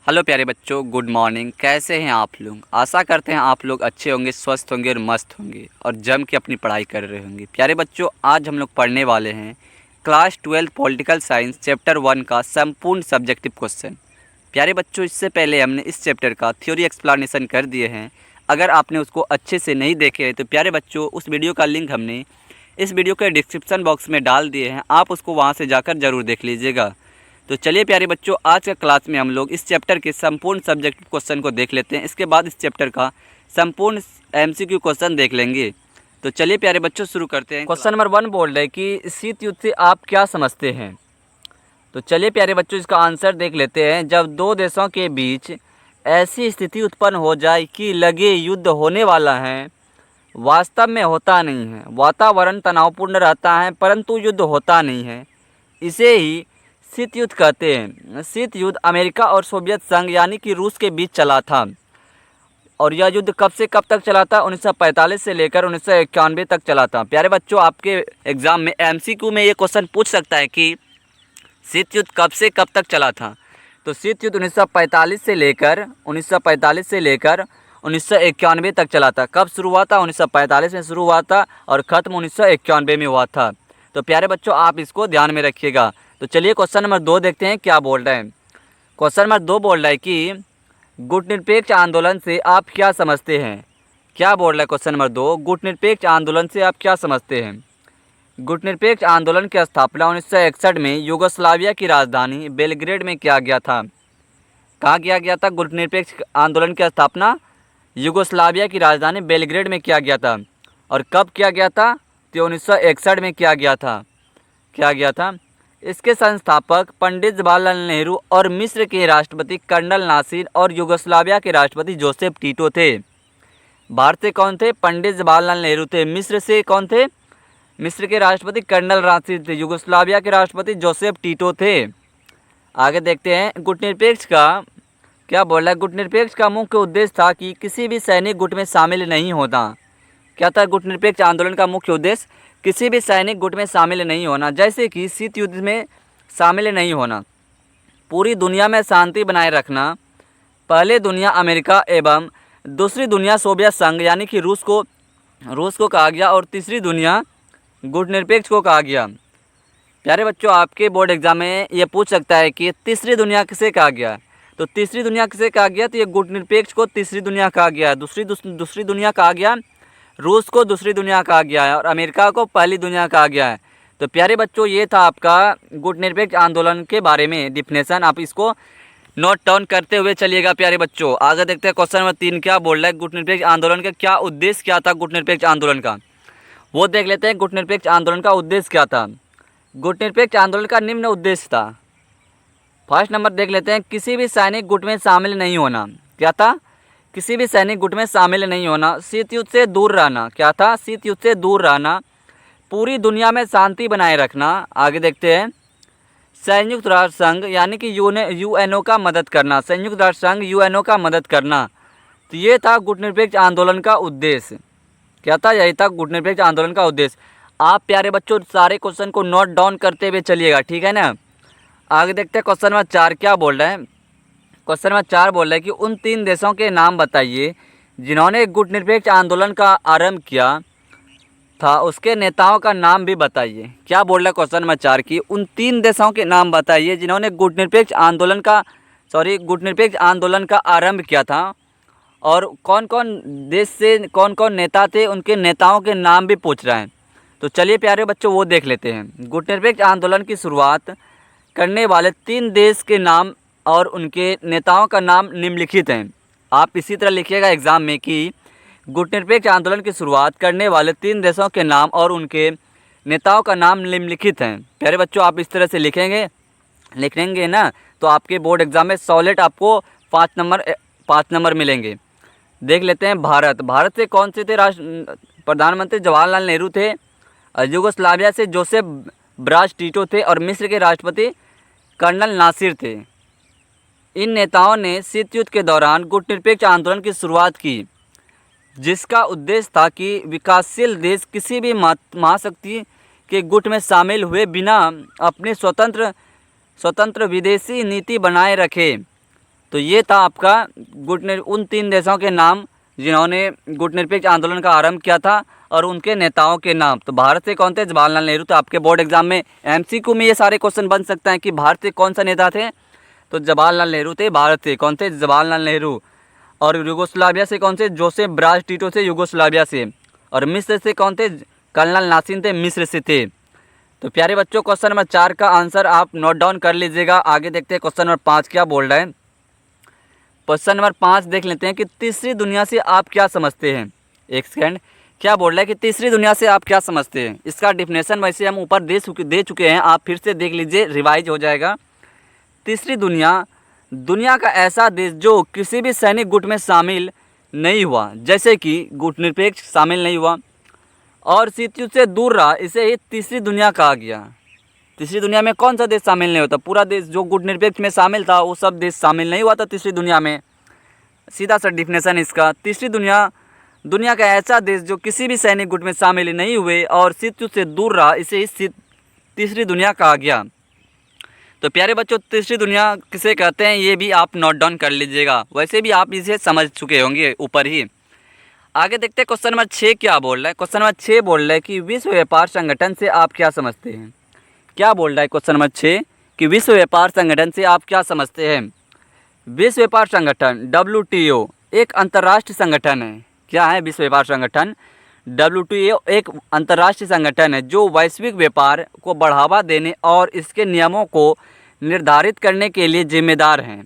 Hello प्यारे बच्चों, good morning. कैसे हैं आप लोग? आशा करते हैं आप लोग अच्छे होंगे, स्वस्थ होंगे और मस्त होंगे और जम के अपनी पढ़ाई कर रहे होंगे। प्यारे बच्चों, आज हम लोग पढ़ने वाले हैं क्लास 12 पॉलिटिकल साइंस चैप्टर 1 का संपूर्ण सब्जेक्टिव क्वेश्चन। प्यारे बच्चों, इससे पहले हमने इस चैप्टर का थ्योरी एक्सप्लेनेशन कर दिए हैं। अगर आपने उसको अच्छे से नहीं देखे हैं तो प्यारे बच्चों, उस वीडियो का लिंक हमने इस वीडियो के डिस्क्रिप्शन बॉक्स में डाल दिए हैं। आप उसको वहाँ से जाकर ज़रूर देख लीजिएगा। तो चलिए प्यारे बच्चों, आज का क्लास में हम लोग इस चैप्टर के संपूर्ण सब्जेक्टिव क्वेश्चन को देख लेते हैं। इसके बाद इस चैप्टर का संपूर्ण एमसीक्यू क्वेश्चन देख लेंगे। तो चलिए प्यारे बच्चों, शुरू करते हैं। क्वेश्चन नंबर 1 बोल रहे हैं कि शीत युद्ध से आप क्या समझते हैं। तो चलिए प्यारे बच्चों, इसका आंसर देख लेते हैं। जब दो देशों के बीच ऐसी स्थिति उत्पन्न हो जाए कि लगे युद्ध होने वाला है, वास्तव में होता नहीं है। वातावरण तनावपूर्ण रहता है परंतु युद्ध होता नहीं है, इसे ही शीत युद्ध कहते हैं। शीत युद्ध अमेरिका और सोवियत संघ यानी कि रूस के बीच चला था। और यह युद्ध कब से कब तक चला था? 1945 से लेकर 1991 तक चला था। प्यारे बच्चों, आपके एग्ज़ाम में एमसीक्यू में ये क्वेश्चन पूछ सकता है कि शीत युद्ध कब से कब तक चला था। तो शीत युद्ध 1945 से लेकर 1991 तक चला था। कब शुरू हुआ था? 1945 में शुरू हुआ था और ख़त्म 1991 में हुआ था। तो प्यारे बच्चों, आप इसको ध्यान में रखिएगा। तो चलिए क्वेश्चन नंबर 2 देखते हैं क्या बोल रहे हैं। क्वेश्चन नंबर 2 बोल रहा है कि गुटनिरपेक्ष आंदोलन से आप क्या समझते हैं। क्या बोल रहा है क्वेश्चन नंबर 2? गुटनिरपेक्ष आंदोलन से आप क्या समझते हैं। गुटनिरपेक्ष आंदोलन की स्थापना 1961 में यूगोस्लाविया की राजधानी बेलग्रेड में किया गया था। कहाँ किया गया था? गुटनिरपेक्ष आंदोलन की स्थापना यूगोस्लाविया की राजधानी बेलग्रेड में किया गया था। और कब किया गया था? तो 1961 में किया गया था। इसके संस्थापक पंडित जवाहरलाल नेहरू और मिस्र के राष्ट्रपति कर्नल नासिर और यूगोस्लाविया के राष्ट्रपति जोसेफ टीटो थे। भारत से कौन थे? पंडित जवाहरलाल नेहरू थे। मिस्र से कौन थे? मिस्र के राष्ट्रपति कर्नल नासिर थे। यूगोस्लाविया के राष्ट्रपति जोसेफ टीटो थे। आगे देखते हैं। गुटनिरपेक्ष का क्या बोल रहा है? गुटनिरपेक्ष का मुख्य उद्देश्य था कि किसी भी सैनिक गुट में शामिल नहीं होना। क्या था गुटनिरपेक्ष आंदोलन का मुख्य उद्देश्य? किसी भी सैनिक गुट में शामिल नहीं होना, जैसे कि शीत युद्ध में शामिल नहीं होना। पूरी दुनिया में शांति बनाए रखना। पहले दुनिया अमेरिका एवं दूसरी दुनिया सोवियत संघ यानी कि रूस को कहा गया और तीसरी दुनिया गुटनिरपेक्ष को कहा गया। प्यारे बच्चों, आपके बोर्ड एग्जाम में ये पूछ सकता है कि तीसरी दुनिया किसे कहा गया। तो तीसरी दुनिया किसे कहा गया? तो ये गुटनिरपेक्ष को तीसरी दुनिया कहा गया। दूसरी दुनिया कहा गया रूस को, दूसरी दुनिया कहा गया है और अमेरिका को पहली दुनिया कहा गया है। तो प्यारे बच्चों, ये था आपका गुटनिरपेक्ष आंदोलन के बारे में डिफिनेशन। आप इसको नोट डाउन करते हुए चलिएगा। प्यारे बच्चों, आगे देखते हैं क्वेश्चन नंबर 3 क्या बोल रहा है। गुटनिरपेक्ष आंदोलन का क्या उद्देश्य क्या था? गुटनिरपेक्ष आंदोलन का वो देख लेते हैं। गुटनिरपेक्ष आंदोलन का उद्देश्य क्या था? गुटनिरपेक्ष आंदोलन का निम्न उद्देश्य था। फर्स्ट नंबर देख लेते हैं। किसी भी सैनिक गुट में शामिल नहीं होना। क्या था? किसी भी सैनिक गुट में शामिल नहीं होना। शीत युद्ध से दूर रहना। क्या था? शीत युद्ध से दूर रहना। पूरी दुनिया में शांति बनाए रखना। आगे देखते हैं। संयुक्त राष्ट्र संघ यानी कि यूएनओ का मदद करना। संयुक्त राष्ट्र संघ यूएनओ का मदद करना। तो ये था गुटनिरपेक्ष आंदोलन का उद्देश्य। क्या था? यही था गुटनिरपेक्ष आंदोलन का उद्देश्य। आप प्यारे बच्चों सारे क्वेश्चन को नोट डाउन करते हुए चलिएगा, ठीक है ना। आगे देखते हैं क्वेश्चन नंबर 4 क्या बोल रहे हैं। क्वेश्चन नंबर 4 बोल रहा है कि उन 3 देशों के नाम बताइए जिन्होंने गुटनिरपेक्ष आंदोलन का आरंभ किया था, उसके नेताओं का नाम भी बताइए। क्या बोल रहा है क्वेश्चन नंबर 4 की उन 3 देशों के नाम बताइए जिन्होंने गुटनिरपेक्ष आंदोलन का आरंभ किया था और कौन कौन देश से कौन कौन नेता थे, उनके नेताओं के नाम भी पूछ रहे हैं। तो चलिए प्यारे बच्चों, वो देख लेते हैं। गुटनिरपेक्ष आंदोलन की शुरुआत करने वाले 3 देश के नाम और उनके नेताओं का नाम निम्नलिखित हैं। आप इसी तरह लिखिएगा एग्ज़ाम में कि गुटनिरपेक्ष आंदोलन की शुरुआत करने वाले 3 देशों के नाम और उनके नेताओं का नाम निम्नलिखित हैं। प्यारे बच्चों, आप इस तरह से लिखेंगे ना, तो आपके बोर्ड एग्जाम में सॉलिड आपको 5 नंबर मिलेंगे। देख लेते हैं। भारत से कौन से थे प्रधानमंत्री? जवाहरलाल नेहरू थे। यूगोस्लाविया से जोसेफ ब्राज टीटो थे और मिस्र के राष्ट्रपति कर्नल नासिर थे। इन नेताओं ने शीत युद्ध के दौरान गुटनिरपेक्ष आंदोलन की शुरुआत की, जिसका उद्देश्य था कि विकासशील देश किसी भी महाशक्ति के गुट में शामिल हुए बिना अपनी स्वतंत्र विदेशी नीति बनाए रखे। तो ये था आपका उन 3 देशों के नाम जिन्होंने गुटनिरपेक्ष आंदोलन का आरंभ किया था और उनके नेताओं के नाम। तो भारत से कौन थे? जवाहरलाल नेहरू। तो आपके बोर्ड एग्जाम में MCQ में ये सारे क्वेश्चन बन सकते हैं कि भारत से कौन सा नेता थे, तो जवाहरलाल नेहरू थे। भारत से कौन थे? जवाहरलाल नेहरू। और यूगोस्लाविया से कौन से? जोसेफ ब्राज टीटो से यूगोस्लाविया से। और मिस्र से कौन थे? कर्नल नासिर थे, मिस्र से थे। तो प्यारे बच्चों, क्वेश्चन नंबर 4 का आंसर आप नोट डाउन कर लीजिएगा। आगे देखते हैं क्वेश्चन नंबर 5 क्या बोल रहा है। क्वेश्चन नंबर 5 देख लेते हैं कि तीसरी दुनिया से आप क्या समझते हैं। एक सेकेंड, क्या बोल रहा है कि तीसरी दुनिया से आप क्या समझते हैं। इसका डिफिनेशन वैसे हम ऊपर दे चुके हैं, आप फिर से देख लीजिए, रिवाइज हो जाएगा। तीसरी दुनिया, दुनिया का ऐसा देश जो किसी भी सैनिक गुट में शामिल नहीं हुआ, जैसे कि गुटनिरपेक्ष शामिल नहीं हुआ और शीत युद्ध से दूर रहा, इसे ही तीसरी दुनिया कहा गया। तीसरी दुनिया में कौन सा देश शामिल नहीं होता? पूरा देश जो गुटनिरपेक्ष में शामिल था वो सब देश शामिल नहीं हुआ था तीसरी दुनिया में। सीधा सा डिफिनेशन इसका, तीसरी दुनिया, दुनिया का ऐसा देश जो किसी भी सैनिक गुट में शामिल नहीं हुए और शीत युद्ध से दूर रहा, इसे ही तीसरी दुनिया कहा गया। तो प्यारे बच्चों, तीसरी दुनिया किसे कहते हैं ये भी आप नोट डाउन कर लीजिएगा। वैसे भी आप इसे समझ चुके होंगे ऊपर ही। आगे देखते हैं क्वेश्चन नंबर 6 क्या बोल रहा है। क्वेश्चन नंबर 6 बोल रहा है कि विश्व व्यापार संगठन से आप क्या समझते हैं। क्या बोल रहा है क्वेश्चन नंबर 6 कि विश्व व्यापार संगठन से आप क्या समझते हैं। विश्व व्यापार संगठन WTO एक अंतर्राष्ट्रीय संगठन है। क्या है विश्व व्यापार संगठन? WTO एक अंतर्राष्ट्रीय संगठन है जो वैश्विक व्यापार को बढ़ावा देने और इसके नियमों को निर्धारित करने के लिए जिम्मेदार हैं।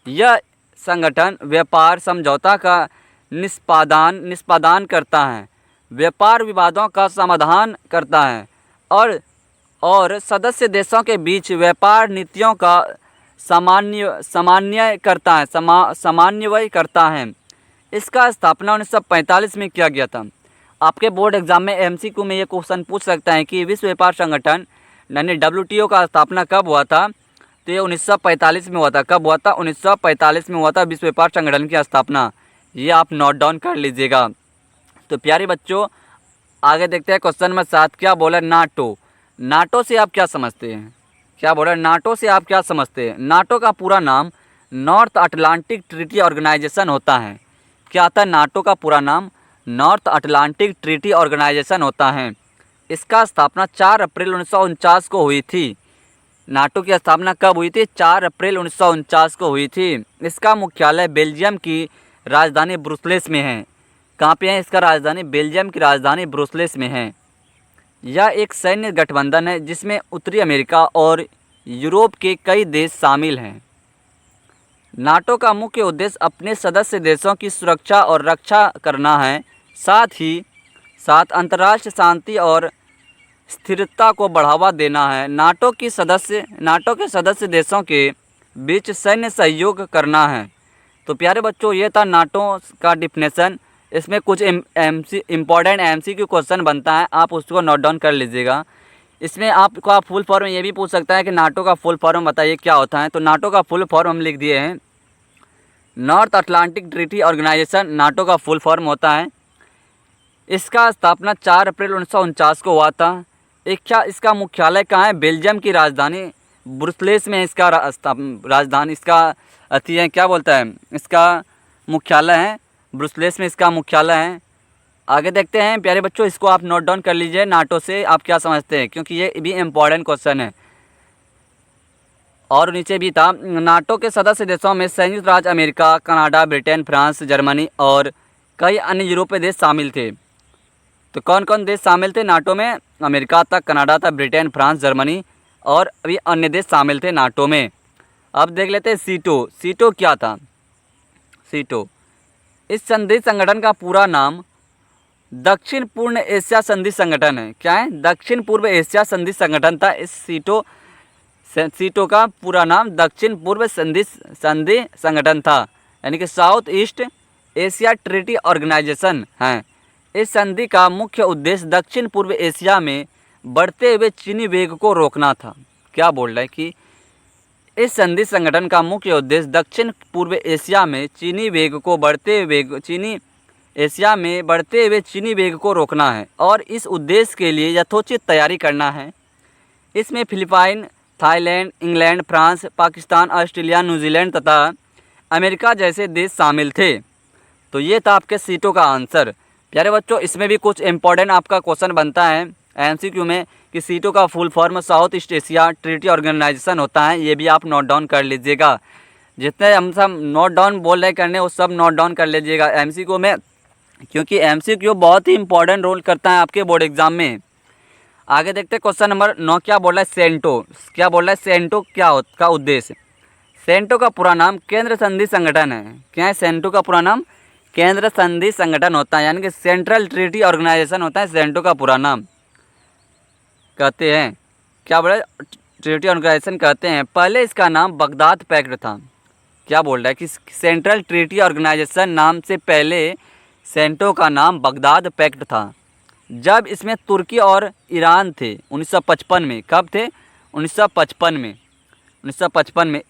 यह संगठन व्यापार समझौता का निष्पादन करता है, व्यापार विवादों का समाधान करता है और सदस्य देशों के बीच व्यापार नीतियों का समन्वय करता है। इसका स्थापना 1945 में किया गया था। आपके बोर्ड एग्जाम में MCQ में ये क्वेश्चन पूछ सकता है कि विश्व व्यापार संगठन यानी WTO का स्थापना कब हुआ था। तो ये 1945 में हुआ था। कब हुआ था? 1945 में हुआ था विश्व व्यापार संगठन की स्थापना। ये आप नोट डाउन कर लीजिएगा। तो प्यारे बच्चों, आगे देखते हैं क्वेश्चन नंबर 7 क्या बोला। नाटो, नाटो से आप क्या समझते हैं। क्या बोला? नाटो से आप क्या समझते हैं। नाटो का पूरा नाम नॉर्थ अटलांटिक ट्रीटी ऑर्गेनाइजेशन होता है। क्या आता है? नाटो का पूरा नाम नॉर्थ अटलांटिक ट्रीटी ऑर्गेनाइजेशन होता है। इसका स्थापना 4 अप्रैल 1949 को हुई थी। नाटो की स्थापना कब हुई थी? 4 अप्रैल 1949 को हुई थी। इसका मुख्यालय बेल्जियम की राजधानी ब्रुसेल्स में है। कहाँ पे है इसका राजधानी? बेल्जियम की राजधानी ब्रुसेल्स में है। यह एक सैन्य गठबंधन है जिसमें उत्तरी अमेरिका और यूरोप के कई देश शामिल हैं। नाटो का मुख्य उद्देश्य अपने सदस्य देशों की सुरक्षा और रक्षा करना है, साथ ही साथ अंतर्राष्ट्रीय शांति और स्थिरता को बढ़ावा देना है। नाटो के सदस्य देशों के बीच सैन्य सहयोग करना है। तो प्यारे बच्चों, ये था नाटो का डिफिनेशन। इसमें कुछ इम्पॉर्टेंट MCQ क्वेश्चन बनता है, आप उसको नोट डाउन कर लीजिएगा। इसमें आपका फुल फॉर्म ये भी पूछ सकता है कि नाटो का फुल फॉर्म बताइए क्या होता है। तो नाटो का फुल फॉर्म हम लिख दिए हैं, North Atlantic Treaty Organization NATO का फुल फॉर्म होता है। इसका स्थापना 4 अप्रैल 1949 को हुआ था। इसका मुख्यालय कहाँ है? बेल्जियम की राजधानी ब्रुसेल्स में इसका राजधानी इसका अति है, क्या बोलता है, इसका मुख्यालय है ब्रुसेल्स में, इसका मुख्यालय है। आगे देखते हैं प्यारे बच्चों, इसको आप नोट डाउन कर लीजिए, नाटो से आप क्या समझते हैं, क्योंकि ये भी इम्पॉर्टेंट क्वेश्चन है। और नीचे भी था, नाटो के सदस्य देशों में संयुक्त राज्य America, Canada, Britain, France, Germany और कई अन्य यूरोपीय देश शामिल थे। तो कौन कौन देश शामिल थे नाटो में? अमेरिका था, कनाडा था, ब्रिटेन, फ्रांस, जर्मनी और भी अन्य देश शामिल थे नाटो में। अब देख लेते हैं सीटो। सीटो क्या था? सीटो इस संधि संगठन का पूरा नाम दक्षिण पूर्व एशिया संधि संगठन है। क्या है? दक्षिण पूर्व एशिया संधि संगठन था। इस सीटो का पूरा नाम दक्षिण पूर्व संधि संगठन था, यानी कि South East Asia Treaty Organization है। इस संधि का मुख्य उद्देश्य दक्षिण पूर्व एशिया में बढ़ते हुए चीनी वेग को रोकना था। क्या बोल रहा है कि इस संधि संगठन का मुख्य उद्देश्य दक्षिण पूर्व एशिया में चीनी वेग को रोकना है और इस उद्देश्य के लिए यथोचित तैयारी करना है। इसमें Philippine, Thailand, England, France, Pakistan, Australia, New Zealand तथा अमेरिका जैसे देश शामिल थे। तो ये था आपके सीटों का आंसर। प्यारे बच्चों, इसमें भी कुछ इंपॉर्टेंट आपका क्वेश्चन बनता है एमसीक्यू में कि सीटों का full form South East Asia Treaty Organization होता है। ये भी आप नोट डाउन कर लीजिएगा। जितने हम सब नोट डाउन बोल रहे करने वो सब नोट डाउन कर लीजिएगा एमसीक्यू में, क्योंकि एमसीक्यू बहुत ही इंपॉर्टेंट रोल करता है आपके बोर्ड एग्जाम में। आगे देखते हैं क्वेश्चन नंबर 9 क्या बोल रहा है। सेंटो क्या बोल रहा है। सेंटो क्या का उद्देश्य। सेंटो का पूरा नाम केंद्र संधि संगठन है। क्या है सेंटो का पूरा नाम? केंद्र संधि संगठन होता है, यानी कि सेंट्रल ट्रीटी ऑर्गेनाइजेशन होता है सेंटो का पूरा नाम। कहते हैं क्या बोले, ट्रीटी ऑर्गेनाइजेशन कहते हैं। पहले इसका नाम बगदाद पैक्ट था। क्या बोल रहा है कि सेंट्रल ट्रीटी ऑर्गेनाइजेशन नाम से पहले सेंटो का नाम बगदाद पैक्ट था। जब इसमें तुर्की और ईरान थे 1955 में। कब थे? 1955 में। 1955 में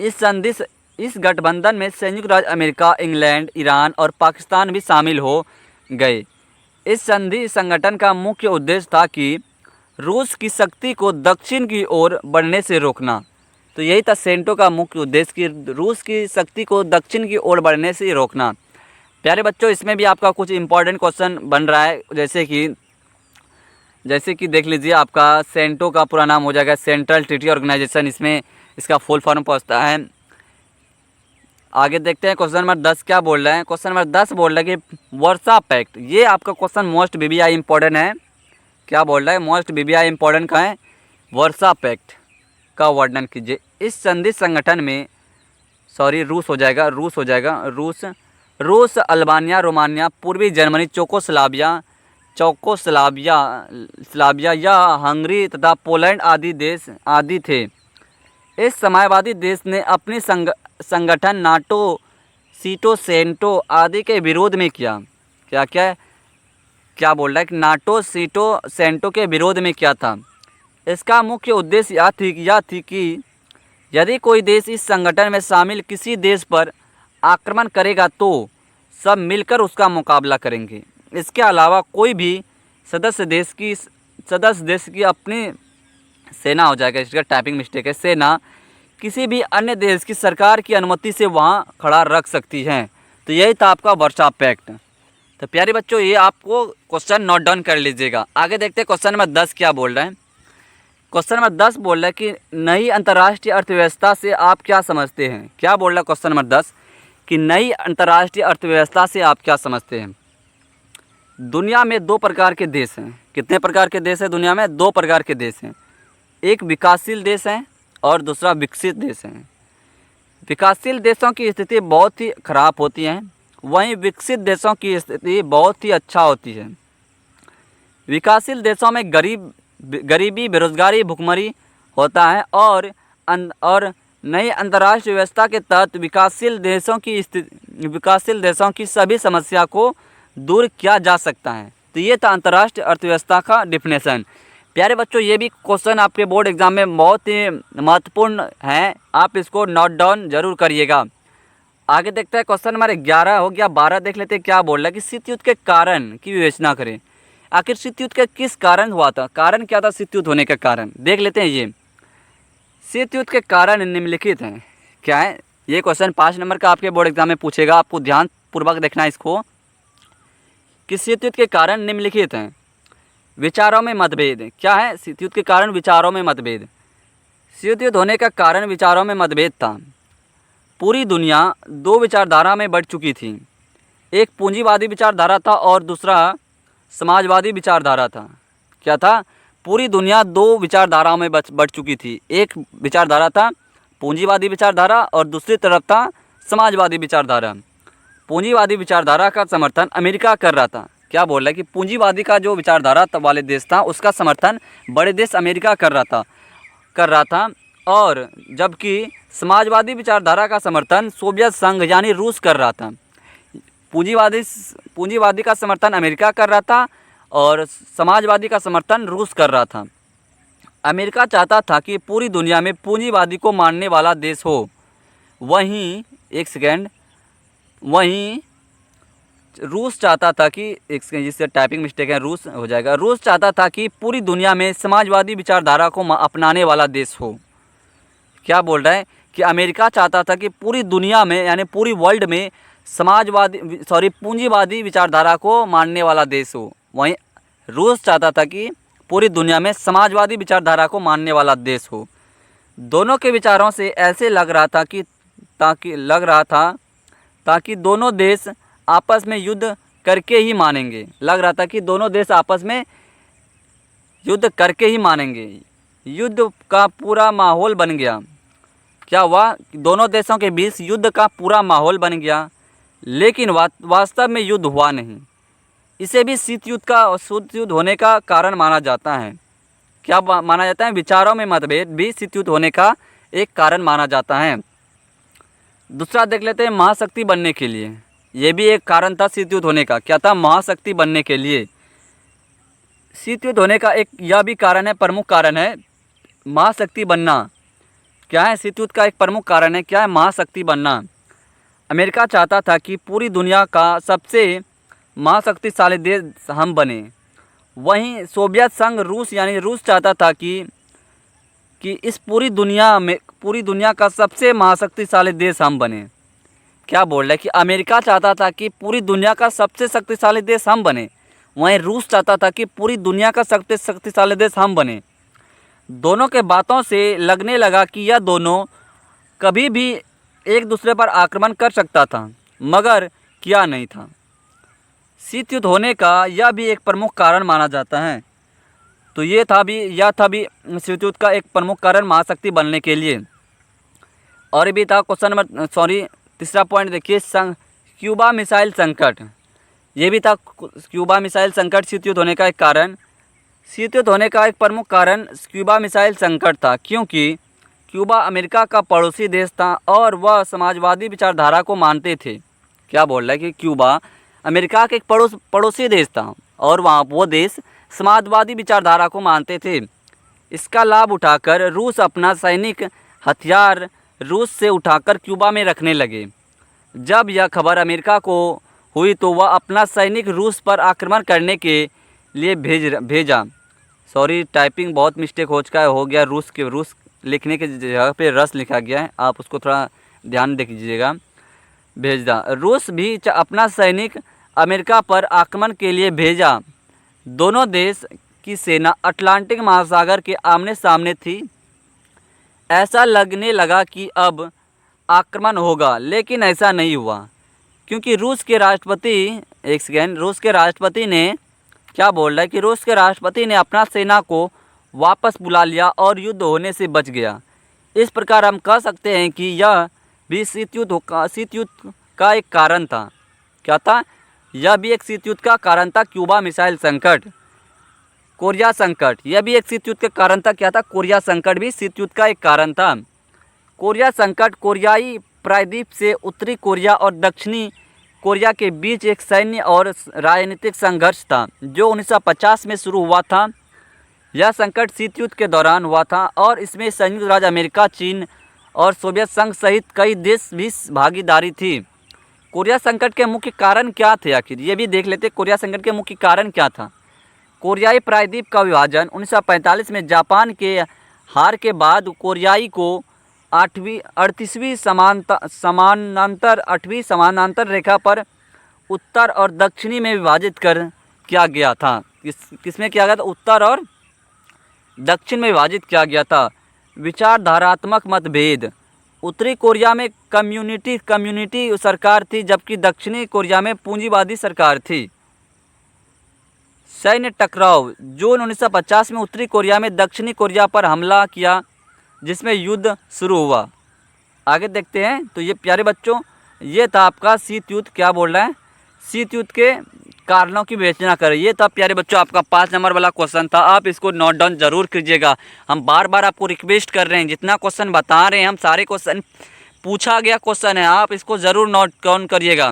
इस गठबंधन में संयुक्त राज्य अमेरिका, इंग्लैंड, ईरान और पाकिस्तान भी शामिल हो गए। इस संधि संगठन का मुख्य उद्देश्य था कि रूस की शक्ति को दक्षिण की ओर बढ़ने से रोकना। तो यही था सेंटो का मुख्य उद्देश्य कि रूस की शक्ति को दक्षिण की ओर बढ़ने से रोकना। प्यारे बच्चों, इसमें भी आपका कुछ इंपॉर्टेंट क्वेश्चन बन रहा है, जैसे कि देख लीजिए। आपका सेंटो का पूरा नाम हो जाएगा सेंट्रल ट्रीटी ऑर्गेनाइजेशन, इसमें इसका फुल फॉर्म पहुँचता है। आगे देखते हैं क्वेश्चन नंबर 10 क्या बोल रहे हैं। क्वेश्चन नंबर 10 बोल रहा है कि वर्सा पैक्ट। ये आपका क्वेश्चन मोस्ट बीबीआई इंपॉर्टेंट है। क्या बोल रहा है? मोस्ट बीबीआई इंपॉर्टेंट का है। वर्सा पैक्ट का वर्णन कीजिए। इस संधि संगठन में रूस हो जाएगा रूस, अल्बानिया, रोमानिया, पूर्वी जर्मनी, चौकोस्लाविया या हंगरी तथा पोलैंड आदि थे। इस समाजवादी देश ने अपनी संगठन नाटो, सीटो, सेंटो आदि के विरोध में किया। क्या बोल रहा है कि नाटो, सीटो, सेंटो के विरोध में किया था। इसका मुख्य उद्देश्य यह थी कि यदि कोई देश इस संगठन में शामिल किसी देश पर आक्रमण करेगा तो सब मिलकर उसका मुकाबला करेंगे। इसके अलावा कोई भी सदस्य देश की अपनी सेना हो जाएगा, इसका टाइपिंग मिस्टेक है, सेना किसी भी अन्य देश की सरकार की अनुमति से वहां खड़ा रख सकती है। तो यही था आपका वर्सा पैक्ट। तो प्यारे बच्चों, ये आपको क्वेश्चन नोट डाउन कर लीजिएगा। आगे देखते हैं क्वेश्चन नंबर 10 क्या बोल रहे हैं। क्वेश्चन नंबर 10 बोल रहा है कि नई अंतर्राष्ट्रीय अर्थव्यवस्था से आप क्या समझते हैं। क्या बोल रहा है क्वेश्चन नंबर 10 कि नई अंतर्राष्ट्रीय अर्थव्यवस्था से आप क्या समझते हैं। दुनिया में 2 प्रकार के देश हैं। कितने प्रकार के देश हैं दुनिया में? 2 प्रकार के देश हैं। एक विकासशील देश है और दूसरा विकसित देश है। विकासशील देशों की स्थिति बहुत ही खराब होती है, वहीं विकसित देशों की स्थिति बहुत ही अच्छा होती है। विकासशील देशों में गरीबी, बेरोजगारी, भुखमरी होता है और नई अंतर्राष्ट्रीय व्यवस्था के तहत विकासशील देशों की सभी समस्या को दूर किया जा सकता है। तो ये था अंतर्राष्ट्रीय अर्थव्यवस्था का डिफिनेशन। प्यारे बच्चों, ये भी क्वेश्चन आपके बोर्ड एग्जाम में बहुत ही महत्वपूर्ण है, आप इसको नोट डाउन जरूर करिएगा। आगे देखते हैं क्वेश्चन नंबर 11 हो गया। 12 देख लेते हैं क्या बोल रहा है कि शीत युद्ध के कारण की विवेचना करें। आखिर शीत युद्ध का किस कारण हुआ था? कारण क्या था शीत युद्ध होने का कारण? देख लेते हैं। ये शीत युद्ध के कारण निम्नलिखित हैं। क्या है ये क्वेश्चन 5 नंबर का आपके बोर्ड एग्जाम में पूछेगा। आपको ध्यान पूर्वक देखना है इसको कि शीत युद्ध के कारण निम्नलिखित हैं। विचारों में मतभेद। क्या है शीत युद्ध के कारण? विचारों में मतभेद। शीत युद्ध होने का कारण विचारों में मतभेद था। पूरी दुनिया 2 विचारधारा में बढ़ चुकी थी। एक पूंजीवादी विचारधारा था और दूसरा समाजवादी विचारधारा था। क्या था? पूरी दुनिया 2 विचारधाराओं में बढ़ चुकी थी। एक विचारधारा था पूंजीवादी विचारधारा और दूसरी तरफ था समाजवादी विचारधारा। पूंजीवादी विचारधारा का समर्थन अमेरिका कर रहा था। क्या बोल रहा है कि पूंजीवादी का जो विचारधारा वाले देश था उसका समर्थन बड़े देश अमेरिका कर रहा था और जबकि समाजवादी विचारधारा का समर्थन सोवियत संघ यानी रूस कर रहा था। पूंजीवादी का समर्थन अमेरिका कर रहा था और समाजवादी का समर्थन रूस कर रहा था। अमेरिका चाहता था कि पूरी दुनिया में पूंजीवादी को मानने वाला देश हो, वहीं रूस चाहता था कि जिससे टाइपिंग मिस्टेक है रूस हो जाएगा। रूस चाहता था कि पूरी दुनिया में समाजवादी विचारधारा को अपनाने वाला देश हो। क्या बोल रहा है कि अमेरिका चाहता था कि पूरी दुनिया में यानी पूरी वर्ल्ड में पूंजीवादी विचारधारा को मानने वाला देश हो। वहीं रूस चाहता था कि पूरी दुनिया में समाजवादी विचारधारा को मानने वाला देश हो। दोनों के विचारों से ऐसे लग रहा था ताकि दोनों देश आपस में युद्ध करके ही मानेंगे। लग रहा था कि दोनों देश आपस में युद्ध करके ही मानेंगे। युद्ध का पूरा माहौल बन गया। क्या हुआ? दोनों देशों के बीच युद्ध का पूरा माहौल बन गया, लेकिन वास्तव में युद्ध हुआ नहीं। इसे भी शीत युद्ध होने का कारण माना जाता है। क्या माना जाता है? विचारों में मतभेद भी शीत युद्ध होने का एक कारण माना जाता है। दूसरा देख लेते हैं, महाशक्ति बनने के लिए। ये भी एक कारण था शीत युद्ध होने का। क्या था? महाशक्ति बनने के लिए शीत युद्ध होने का एक यह भी कारण है, प्रमुख कारण है महाशक्ति बनना। क्या है? शीत युद्ध का एक प्रमुख कारण है क्या है? महाशक्ति बनना। अमेरिका चाहता था कि पूरी दुनिया का सबसे महाशक्तिशाली देश हम बने। वहीं सोवियत संघ रूस चाहता था कि इस पूरी दुनिया का सबसे महाशक्तिशाली देश हम बने। क्या बोल रहा है कि अमेरिका चाहता था कि पूरी दुनिया का सबसे शक्तिशाली देश हम बने, वहीं रूस चाहता था कि पूरी दुनिया का सबसे शक्तिशाली देश हम बने। दोनों के बातों से लगने लगा कि यह दोनों कभी भी एक दूसरे पर आक्रमण कर सकता था, मगर किया नहीं था। शीत युद्ध होने का यह भी एक प्रमुख कारण माना जाता है। तो यह था भी शीत युद्ध का एक प्रमुख कारण महाशक्ति बनने के लिए। और भी था तीसरा पॉइंट देखिए, क्यूबा मिसाइल संकट। ये भी था क्यूबा मिसाइल संकट शीत युद्ध होने का एक कारण। शीत युद्ध होने का एक प्रमुख कारण क्यूबा मिसाइल संकट था, क्योंकि क्यूबा अमेरिका का पड़ोसी देश था और वह समाजवादी विचारधारा को मानते थे। क्या बोल रहा है कि क्यूबा अमेरिका के एक पड़ोसी देश था और वो देश समाजवादी विचारधारा को मानते थे। इसका लाभ उठाकर रूस अपना सैनिक हथियार रूस से उठाकर क्यूबा में रखने लगे। जब यह खबर अमेरिका को हुई तो वह अपना सैनिक रूस पर आक्रमण करने के लिए भेजा। टाइपिंग बहुत मिस्टेक हो गया। रूस लिखने की जगह पे रस लिखा गया है, आप उसको थोड़ा ध्यान दीजिएगा। भेजा। रूस भी अपना सैनिक अमेरिका पर आक्रमण के लिए भेजा। दोनों देश की सेना अटलांटिक महासागर के आमने सामने थी। ऐसा लगने लगा कि अब आक्रमण होगा, लेकिन ऐसा नहीं हुआ, क्योंकि रूस के राष्ट्रपति ने क्या बोल रहा है कि रूस के राष्ट्रपति ने अपना सेना को वापस बुला लिया और युद्ध होने से बच गया। इस प्रकार हम कह सकते हैं कि यह भी शीत युद्ध का एक कारण था। क्या था? यह भी एक शीत युद्ध का कारण था। क्यूबा मिसाइल संकट, कोरिया संकट, यह भी एक शीत युद्ध का कारण था। क्या था? कोरिया संकट भी शीत युद्ध का एक कारण था। कोरिया संकट कोरियाई प्रायद्वीप से उत्तरी कोरिया और दक्षिणी कोरिया के बीच एक सैन्य और राजनीतिक संघर्ष था जो 1950 में शुरू हुआ था। यह संकट शीत युद्ध के दौरान हुआ था और इसमें संयुक्त राज्य अमेरिका, चीन और सोवियत संघ सहित कई देश भी भागीदारी थी। कोरिया संकट के मुख्य कारण क्या थे आखिर? ये भी देख लेते। कोरिया संकट के मुख्य कारण क्या था? कोरियाई प्रायद्वीप का विभाजन 1945 में जापान के हार के बाद कोरियाई को 8वीं समानांतर रेखा पर उत्तर और दक्षिणी में विभाजित किया गया था। किसमें किया गया था? उत्तर और दक्षिण में विभाजित किया गया था। विचारधारात्मक मतभेद, उत्तरी कोरिया में कम्युनिटी सरकार थी, जबकि दक्षिणी कोरिया में पूंजीवादी सरकार थी। सैन्य टकराव, जून 1950 में उत्तरी कोरिया में दक्षिणी कोरिया पर हमला किया, जिसमें युद्ध शुरू हुआ। आगे देखते हैं। तो ये प्यारे बच्चों, ये था आपका शीत युद्ध। क्या बोल रहा है? शीत युद्ध के कारणों की विवेचना करें। ये था प्यारे बच्चों आपका 5 नंबर वाला क्वेश्चन था। आप इसको नोट डाउन जरूर कीजिएगा। हम बार बार आपको रिक्वेस्ट कर रहे हैं, जितना क्वेश्चन बता रहे हैं हम सारे क्वेश्चन पूछा गया क्वेश्चन है, आप इसको ज़रूर नोट डाउन करिएगा।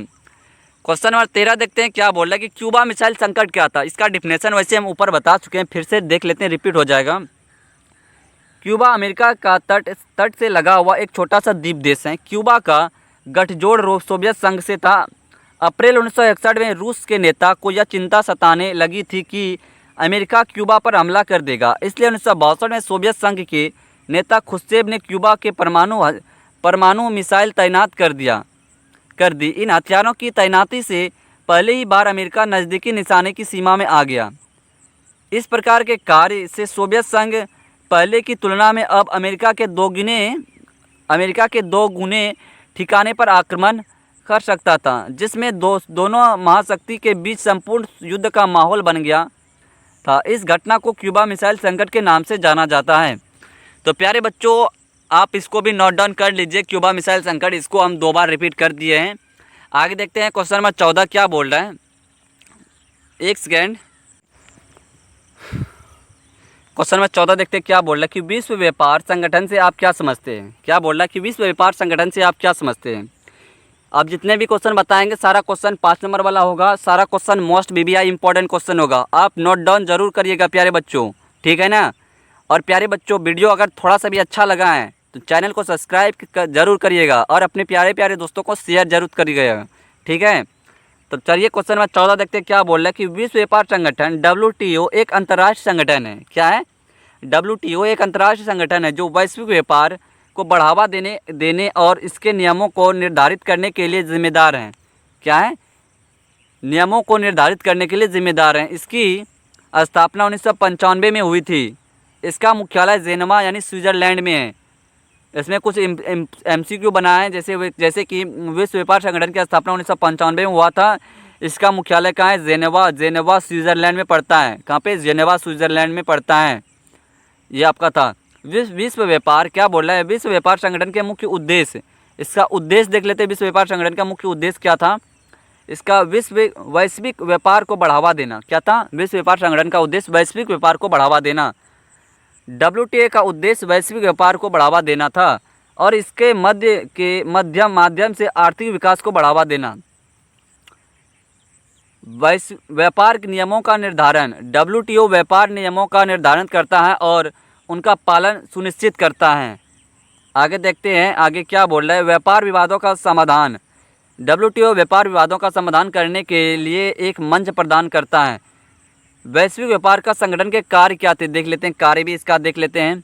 क्वेश्चन नंबर 13 देखते हैं। क्या बोल रहा है कि क्यूबा मिसाइल संकट क्या था? इसका डिफिनेशन वैसे हम ऊपर बता चुके हैं, फिर से देख लेते हैं, रिपीट हो जाएगा। क्यूबा अमेरिका का तट से लगा हुआ एक छोटा सा द्वीप देश है। क्यूबा का गठजोड़ सोवियत संघ से था। अप्रैल 1961 में रूस के नेता को यह चिंता सताने लगी थी कि अमेरिका क्यूबा पर हमला कर देगा, इसलिए 1962 में सोवियत संघ के नेता खुश्चेव ने क्यूबा के परमाणु मिसाइल तैनात कर दी। इन हथियारों की तैनाती से पहले ही बार अमेरिका नज़दीकी निशाने की सीमा में आ गया। इस प्रकार के कार्य से सोवियत संघ पहले की तुलना में अब अमेरिका के दो गुने ठिकाने पर आक्रमण कर सकता था, जिसमें दोनों महाशक्ति के बीच संपूर्ण युद्ध का माहौल बन गया था। इस घटना को क्यूबा मिसाइल संकट के नाम से जाना जाता है। तो प्यारे बच्चों, आप इसको भी नोट डाउन कर लीजिए, क्यूबा मिसाइल संकट। इसको हम 2 बार रिपीट कर दिए हैं। आगे देखते हैं क्वेश्चन नंबर 14 क्या बोल रहा है। एक सेकेंड, क्वेश्चन नंबर 14 देखते हैं क्या बोल रहा है कि विश्व व्यापार संगठन से आप क्या समझते हैं। क्या बोल रहा है कि विश्व व्यापार संगठन से आप क्या समझते हैं। अब जितने भी क्वेश्चन बताएंगे सारा क्वेश्चन 5 नंबर वाला होगा, सारा question most BBI important question होगा। आप नोट डाउन जरूर करिएगा प्यारे बच्चों, ठीक है ना। और प्यारे बच्चों, वीडियो अगर थोड़ा सा भी अच्छा लगा है तो चैनल को सब्सक्राइब जरूर करिएगा और अपने प्यारे प्यारे दोस्तों को शेयर जरूर करिएगा, ठीक है। तो चलिए क्वेश्चन नंबर 14 देखते हैं क्या बोल रहा है कि विश्व व्यापार संगठन WTO एक अंतर्राष्ट्रीय संगठन है। क्या है? WTO एक अंतर्राष्ट्रीय संगठन है जो वैश्विक व्यापार को बढ़ावा देने और इसके नियमों को निर्धारित करने के लिए जिम्मेदार हैं। क्या है? नियमों को निर्धारित करने के लिए जिम्मेदार हैं। इसकी स्थापना 1995 में हुई थी। इसका मुख्यालय जेनेवा यानी स्विट्ज़रलैंड में है। इसमें कुछ MCQ बनाए हैं, जैसे कि विश्व व्यापार संगठन की स्थापना 1995 में हुआ था। इसका मुख्यालय कहाँ है? जेनेवा स्विट्ज़रलैंड में पड़ता है। कहाँ पे? जेनेवा स्विट्ज़रलैंड में पड़ता है। ये आपका था। विश्व व्यापार क्या बोल रहा है? विश्व व्यापार संगठन के मुख्य उद्देश्य, इसका उद्देश्य देख लेते हैं। विश्व व्यापार संगठन का मुख्य उद्देश्य क्या था? इसका वैश्विक व्यापार को बढ़ावा देना। क्या था? विश्व व्यापार संगठन का उद्देश्य वैश्विक व्यापार को बढ़ावा देना। WTA का उद्देश्य वैश्विक व्यापार को बढ़ावा देना था और इसके माध्यम से आर्थिक विकास को बढ़ावा देना। व्यापार के नियमों का निर्धारण, WTO व्यापार नियमों का निर्धारण करता है और उनका पालन सुनिश्चित करता है। आगे देखते हैं आगे क्या बोल रहा है। व्यापार विवादों का समाधान, WTO व्यापार विवादों का समाधान करने के लिए एक मंच प्रदान करता है। वैश्विक व्यापार का संगठन के कार्य क्या थे देख लेते हैं। कार्य भी इसका देख लेते हैं।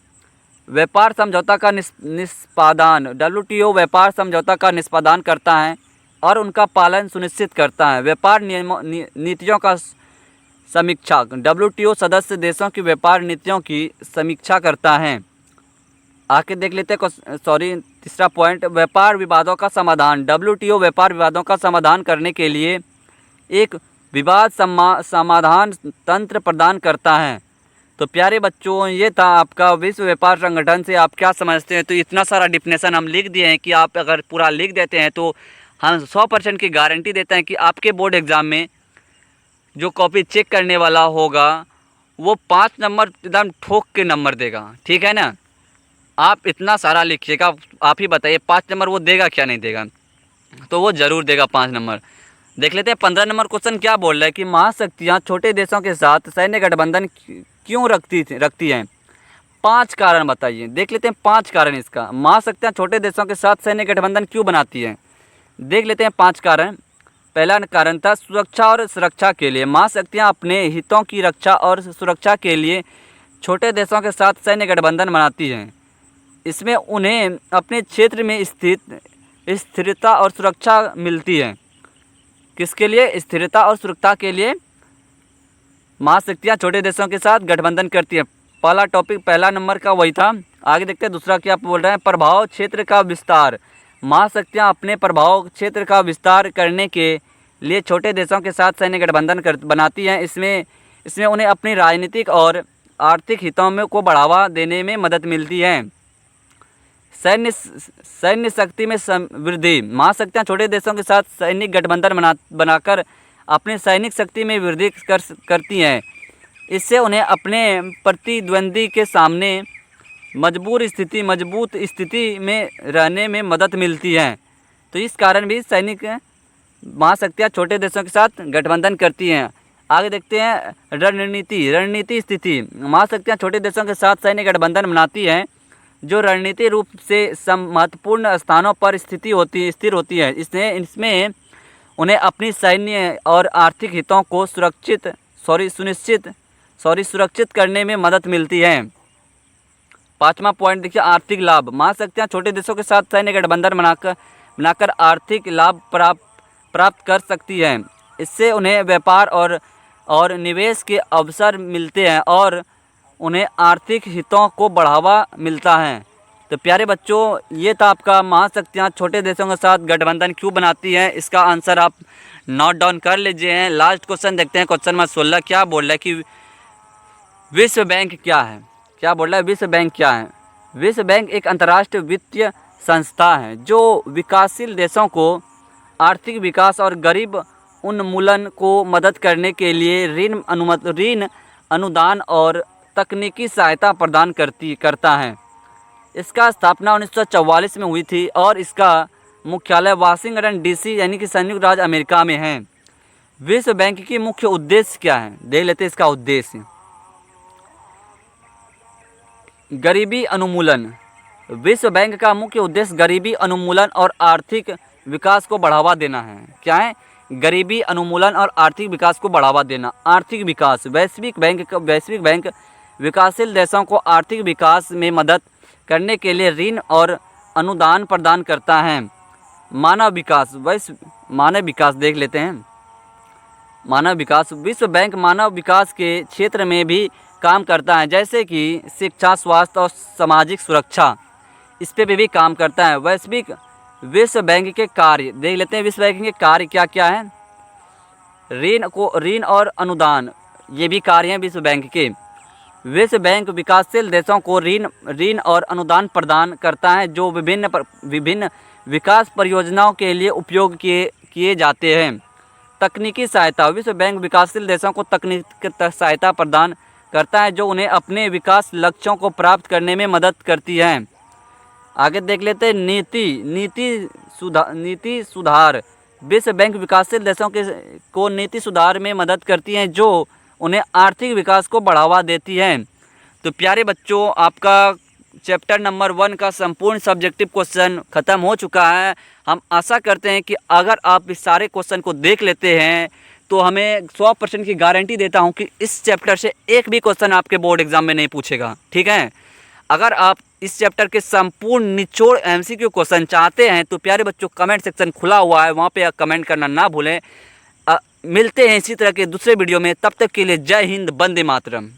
व्यापार समझौता का निष्पादन, WTO व्यापार समझौता का निष्पादन करता है और उनका पालन सुनिश्चित करता है। व्यापार नीतियों का समीक्षा, WTO सदस्य देशों की व्यापार नीतियों की समीक्षा करता है। आगे देख लेते हैं तीसरा पॉइंट, व्यापार विवादों का समाधान। WTO व्यापार विवादों का समाधान करने के लिए एक विवाद समाधान तंत्र प्रदान करता है। तो प्यारे बच्चों, ये था आपका विश्व व्यापार संगठन से आप क्या समझते हैं। तो इतना सारा डिफिनेशन हम लिख दिए हैं कि आप अगर पूरा लिख देते हैं तो हम 100% की गारंटी देते हैं कि आपके बोर्ड एग्ज़ाम में जो कॉपी चेक करने वाला होगा वो 5 नंबर एकदम ठोक के नंबर देगा, ठीक है ना। आप इतना सारा लिखिएगा, आप ही बताइए 5 नंबर वो देगा क्या नहीं देगा। तो वो ज़रूर देगा 5 नंबर। देख लेते हैं 15 नंबर क्वेश्चन क्या बोल रहा है कि महाशक्तियाँ छोटे देशों के साथ सैन्य गठबंधन क्यों रखती हैं। 5 कारण बताइए। देख लेते हैं 5 कारण इसका। महाशक्तियाँ छोटे देशों के साथ सैन्य गठबंधन क्यों बनाती हैं, देख लेते हैं 5 कारण। पहला कारण था सुरक्षा और सुरक्षा के लिए। महाशक्तियाँ अपने हितों की रक्षा और सुरक्षा के लिए छोटे देशों के साथ सैन्य गठबंधन बनाती हैं। इसमें उन्हें अपने क्षेत्र में स्थिरता और सुरक्षा मिलती है। किसके लिए? स्थिरता और सुरक्षा के लिए महाशक्तियाँ छोटे देशों के साथ गठबंधन करती हैं। पहला नंबर का वही था। आगे देखते हैं दूसरा क्या बोल रहे हैं। प्रभाव क्षेत्र का विस्तार। महाशक्तियाँ अपने प्रभाव क्षेत्र का विस्तार करने के लिए छोटे देशों के साथ सैन्य गठबंधन बनाती हैं। इसमें उन्हें अपनी राजनीतिक और आर्थिक हितों को बढ़ावा देने में मदद मिलती है। सैन्य शक्ति में वृद्धि। महाशक्तियाँ छोटे देशों के साथ सैनिक गठबंधन बनाकर अपनी सैनिक शक्ति में वृद्धि करती हैं। इससे उन्हें अपने प्रतिद्वंदी के सामने मजबूत स्थिति में रहने में मदद मिलती है। तो इस कारण भी सैनिक महाशक्तियाँ छोटे देशों के साथ गठबंधन करती हैं। आगे देखते हैं रणनीति स्थिति। महाशक्तियाँ छोटे देशों के साथ सैन्य गठबंधन बनाती हैं जो रणनीतिक रूप से महत्वपूर्ण स्थानों पर स्थिर होती है। इसमें उन्हें अपनी सैन्य और आर्थिक हितों को सुरक्षित करने में मदद मिलती है। 5वां पॉइंट देखिए, आर्थिक लाभ। महाशक्तियाँ छोटे देशों के साथ सैन्य गठबंधन बनाकर आर्थिक लाभ प्राप्त कर सकती हैं। इससे उन्हें व्यापार और निवेश के अवसर मिलते हैं और उन्हें आर्थिक हितों को बढ़ावा मिलता है। तो प्यारे बच्चों, ये था आपका महाशक्तियाँ छोटे देशों के साथ गठबंधन क्यों बनाती हैं। इसका आंसर आप नोट डाउन कर लीजिए हैं। लास्ट क्वेश्चन देखते हैं, क्वेश्चन नंबर 16 क्या बोल रहा है कि विश्व बैंक क्या है। क्या बोल रहा है, विश्व बैंक क्या है। विश्व बैंक एक अंतर्राष्ट्रीय वित्तीय संस्था है जो विकासशील देशों को आर्थिक विकास और गरीब उन्मूलन को मदद करने के लिए ऋण अनुदान और तकनीकी सहायता प्रदान करता है। इसका स्थापना 1944 में हुई थी और इसका मुख्यालय वाशिंगटन डीसी यानी कि संयुक्त राज्य अमेरिका में है। विश्व बैंक की मुख्य उद्देश्य क्या है, देख लेते हैं इसका उद्देश्य। गरीबी उन्मूलन। विश्व बैंक का मुख्य उद्देश्य गरीबी उन्मूलन और आर्थिक विकास को बढ़ावा देना है। क्या है, गरीबी उन्मूलन और आर्थिक विकास को बढ़ावा देना। आर्थिक विकास, वैश्विक बैंक विकासशील देशों को आर्थिक विकास में मदद करने के लिए ऋण और अनुदान प्रदान करता है। मानव विकास देख लेते हैं। मानव विकास, विश्व बैंक मानव विकास के क्षेत्र में भी काम करता है, जैसे कि शिक्षा, स्वास्थ्य और सामाजिक सुरक्षा, इस पे भी काम करता है। विश्व बैंक के कार्य देख लेते हैं। विश्व बैंक के कार्य क्या क्या है। ऋण और अनुदान, ये भी कार्य हैं विश्व बैंक के। विश्व बैंक विकासशील देशों को ऋण और अनुदान प्रदान करता है जो विभिन्न विकास परियोजनाओं के लिए उपयोग किए जाते हैं। तकनीकी सहायता, विश्व बैंक विकासशील देशों को तकनीकी सहायता प्रदान करता है जो उन्हें अपने विकास लक्ष्यों को प्राप्त करने में मदद करती है। आगे देख लेते हैं नीति सुधार। विश्व बैंक विकासशील देशों को नीति सुधार में मदद करती हैं जो उन्हें आर्थिक विकास को बढ़ावा देती हैं। तो प्यारे बच्चों, आपका चैप्टर नंबर 1 का संपूर्ण सब्जेक्टिव क्वेश्चन ख़त्म हो चुका है। हम आशा करते हैं कि अगर आप इस सारे क्वेश्चन को देख लेते हैं तो हमें 100% की गारंटी देता हूं कि इस चैप्टर से एक भी क्वेश्चन आपके बोर्ड एग्जाम में नहीं पूछेगा। ठीक है, अगर आप इस चैप्टर के संपूर्ण निचोड़ MCQ क्वेश्चन चाहते हैं तो प्यारे बच्चों, कमेंट सेक्शन खुला हुआ है, वहाँ पे कमेंट करना ना भूलें। मिलते हैं इसी तरह के दूसरे वीडियो में, तब तक के लिए जय हिंद, वंदे मातरम।